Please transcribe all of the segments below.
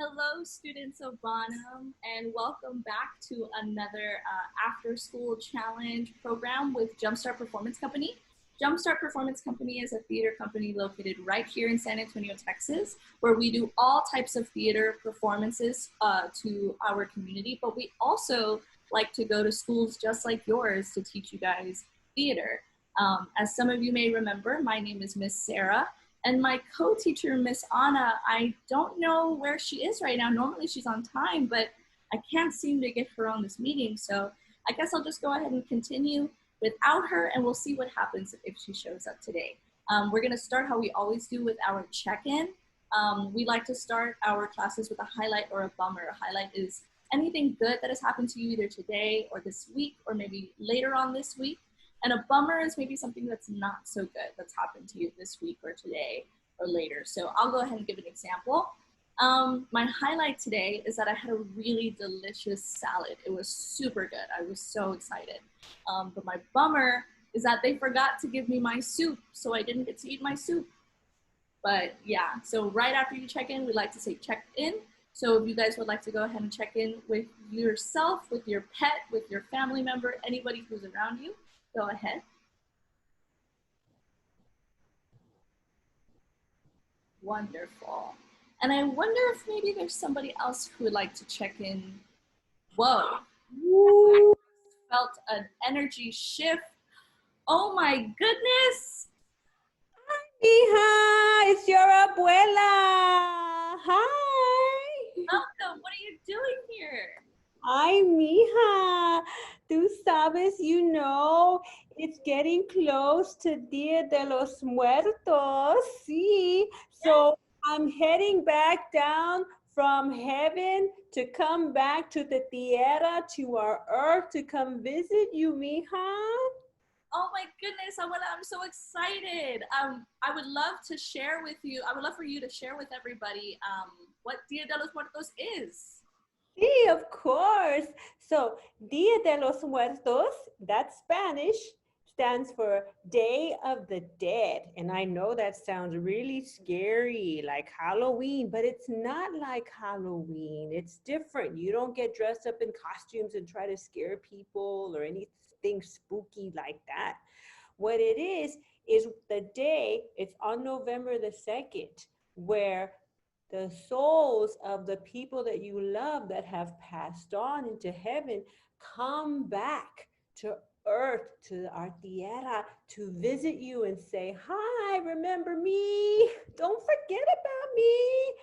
Hello, students of Bonham, and welcome back to another after-school challenge program with Jumpstart Performance Company. Jumpstart Performance Company is a theater company located right here in San Antonio, Texas, where we do all types of theater performances to our community, but we also like to go to schools just like yours to teach you guys theater. As some of you may remember, my name is Miss Sarah. And my co-teacher, Miss Anna, I don't know where she is right now. Normally she's on time, but I can't seem to get her on this meeting. So I guess I'll just go ahead and continue without her, and we'll see what happens if she shows up today. We're gonna start how we always do with our check-in. We like to start our classes with a highlight or a bummer. A highlight is anything good that has happened to you either today or this week, or maybe later on this week. And a bummer is maybe something that's not so good that's happened to you this week or today or later. So I'll go ahead and give an example. My highlight today is that I had a really delicious salad. It was super good. I was so excited. But my bummer is that they forgot to give me my soup, so I didn't get to eat my soup. But yeah, so right after you check in, we like to say check in. So if you guys would like to go ahead and check in with yourself, with your pet, with your family member, anybody who's around you, go ahead. Wonderful. And I wonder if maybe there's somebody else who would like to check in. Whoa. Woo. Felt an energy shift. Oh my goodness. Hija, it's your abuela. Hi. Welcome. What are you doing here? Ay, mija. Tú sabes, it's getting close to Dia de los Muertos. Sí. So I'm heading back down from heaven to come back to the tierra, to our earth, to come visit you, mija. Oh my goodness, Abuela, I'm so excited. I would love to share with you, I would love for you to share with everybody what Dia de los Muertos is. Sí, of course. So, Dia de los Muertos, that's Spanish, stands for Day of the Dead. And I know that sounds really scary, like Halloween, but it's not like Halloween. It's different. You don't get dressed up in costumes and try to scare people or anything spooky like that. What it is the day, it's on November the 2nd, where the souls of the people that you love that have passed on into heaven come back to earth, to our tierra, to visit you and say, hi, remember me? Don't forget about me.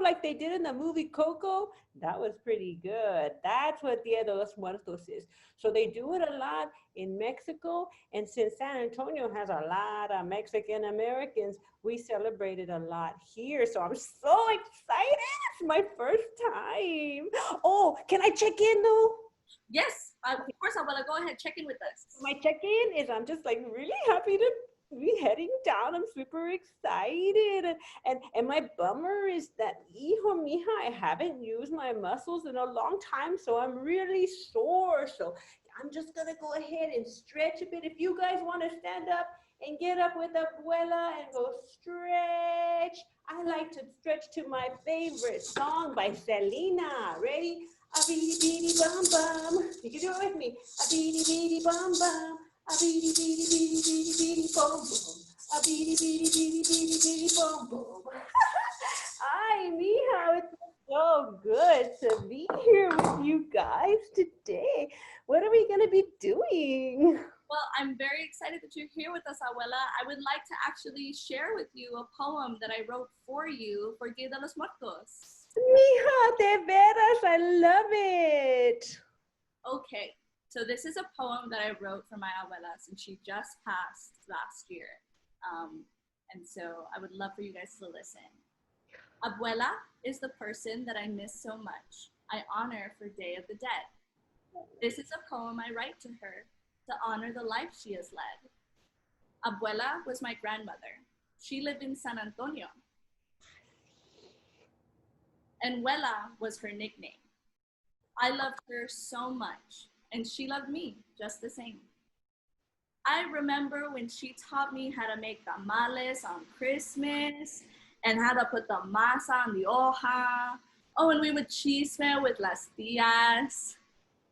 Like they did in the movie Coco. That was pretty good. That's what Dia de los Muertos is. So they do it a lot in Mexico. And since San Antonio has a lot of Mexican Americans, we celebrated a lot here. So I'm so excited. It's my first time. Oh, can I check in though? Yes, of course, Abuela, go ahead, check in with us. My check-in is I'm just like really happy to be heading down. I'm super excited. And my bummer is that, hijo, mija, I haven't used my muscles in a long time, so I'm really sore. So I'm just gonna go ahead and stretch a bit. If you guys want to stand up and get up with abuela and go stretch, I like to stretch to my favorite song by Selena. Ready? A beady beady bum bum. You can do it with me. A beady beady bum bum. A beady beady beady beady beady bum bum. A beady beady beady beady beady bum bum. Hi, mija. It's so good to be here with you guys today. What are we gonna be doing? Well, I'm very excited that you're here with us, Abuela. I would like to actually share with you a poem that I wrote for you for Dia de los Muertos. Mija, de veras, I love it. Okay, so this is a poem that I wrote for my abuela since she just passed last year. And so I would love for you guys to listen. Abuela is the person that I miss so much. I honor for Day of the Dead. This is a poem I write to her to honor the life she has led. Abuela was my grandmother. She lived in San Antonio. And Abuela was her nickname. I loved her so much, and she loved me just the same. I remember when she taught me how to make tamales on Christmas and how to put the masa on the hoja. Oh, and we would chisme with las tias.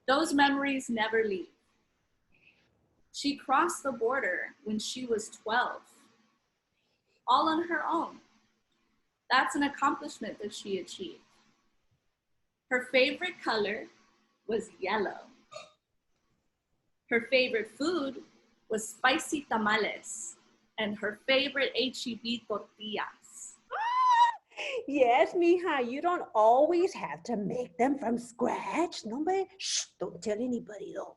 Those memories never leave. She crossed the border when she was 12, all on her own. That's an accomplishment that she achieved. Her favorite color was yellow. Her favorite food was spicy tamales, and her favorite HEB tortillas. Yes, mija, you don't always have to make them from scratch. Nobody, shh, don't tell anybody though.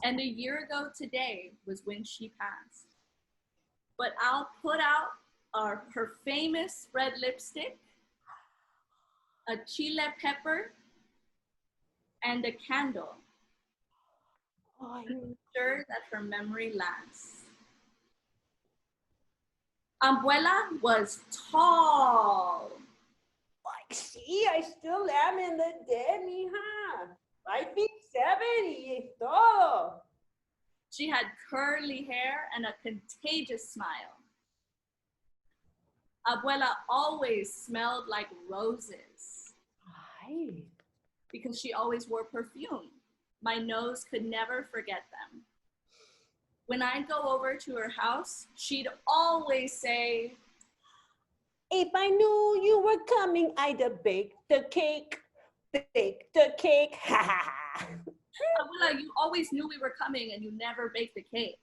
And a year ago today was when she passed. But I'll put out her famous red lipstick, a chile pepper, and a candle Oh, to ensure that her memory lasts. Abuela was tall. like, see, I still am in the dead, mija. 5'7" y todo. She had curly hair and a contagious smile. Abuela always smelled like roses Ay. because she always wore perfume. My nose could never forget them. When I'd go over to her house, she'd always say, If I knew you were coming, I'd have baked the cake. Bake the cake. Ha ha ha. Abuela, you always knew we were coming and you never baked the cake.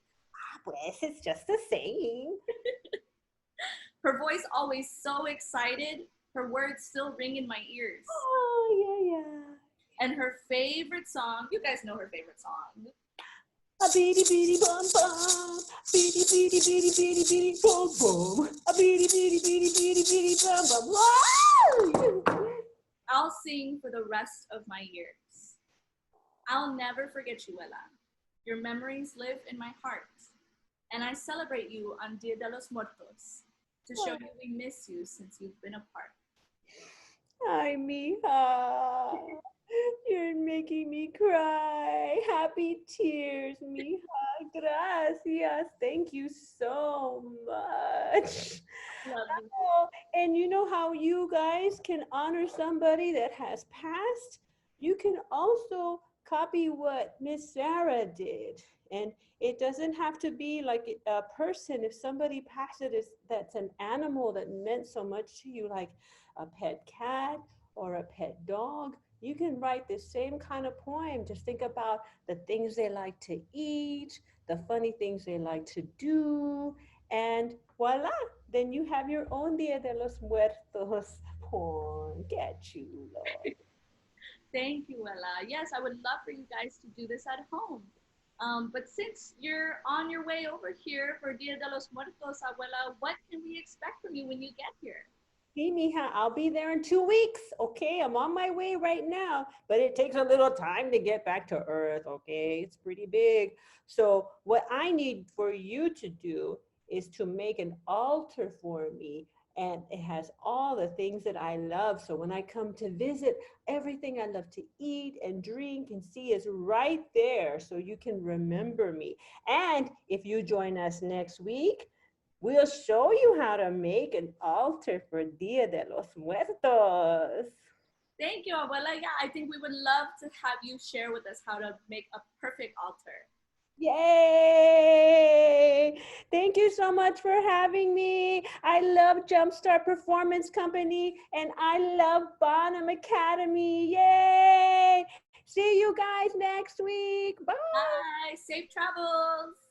Pues, it's just a saying. Her voice always so excited, her words still ring in my ears. Oh, yeah, yeah. And her favorite song, you guys know her favorite song. A beady beady bum bum, beady beady beady beady beady bum bum, a beady beady beady beady beady bum bum. Wow! I'll sing for the rest of my years. I'll never forget you, Ella. Your memories live in my heart. And I celebrate you on Dia de los Muertos to show you we miss you since you've been apart. Ay, mija, you're making me cry. Happy tears, mija. Gracias. Thank you so much. Love you. Oh, and you know how you guys can honor somebody that has passed? You can also copy what Miss Sarah did. And it doesn't have to be like a person. If somebody passes, that's an animal that meant so much to you, like a pet cat or a pet dog, you can write the same kind of poem. Just think about the things they like to eat, the funny things they like to do, and voila, then you have your own Dia de los Muertos poem. Get you, Lord. Thank you, Ella. Yes, I would love for you guys to do this at home. But since you're on your way over here for Dia de los Muertos, Abuela, what can we expect from you when you get here? Hey, mija, I'll be there in 2 weeks. Okay, I'm on my way right now, but it takes a little time to get back to Earth. Okay, it's pretty big. So what I need for you to do is to make an altar for me, and it has all the things that I love. So when I come to visit, everything I love to eat and drink and see is right there, so you can remember me. And if you join us next week, we'll show you how to make an altar for Dia de los Muertos. Thank you, Abuela. Yeah, I think we would love to have you share with us how to make a perfect altar. Yay! Thank you so much for having me. I love Jumpstart Performance Company and I love Bonham Academy. Yay! See you guys next week. Bye. Bye. Safe travels.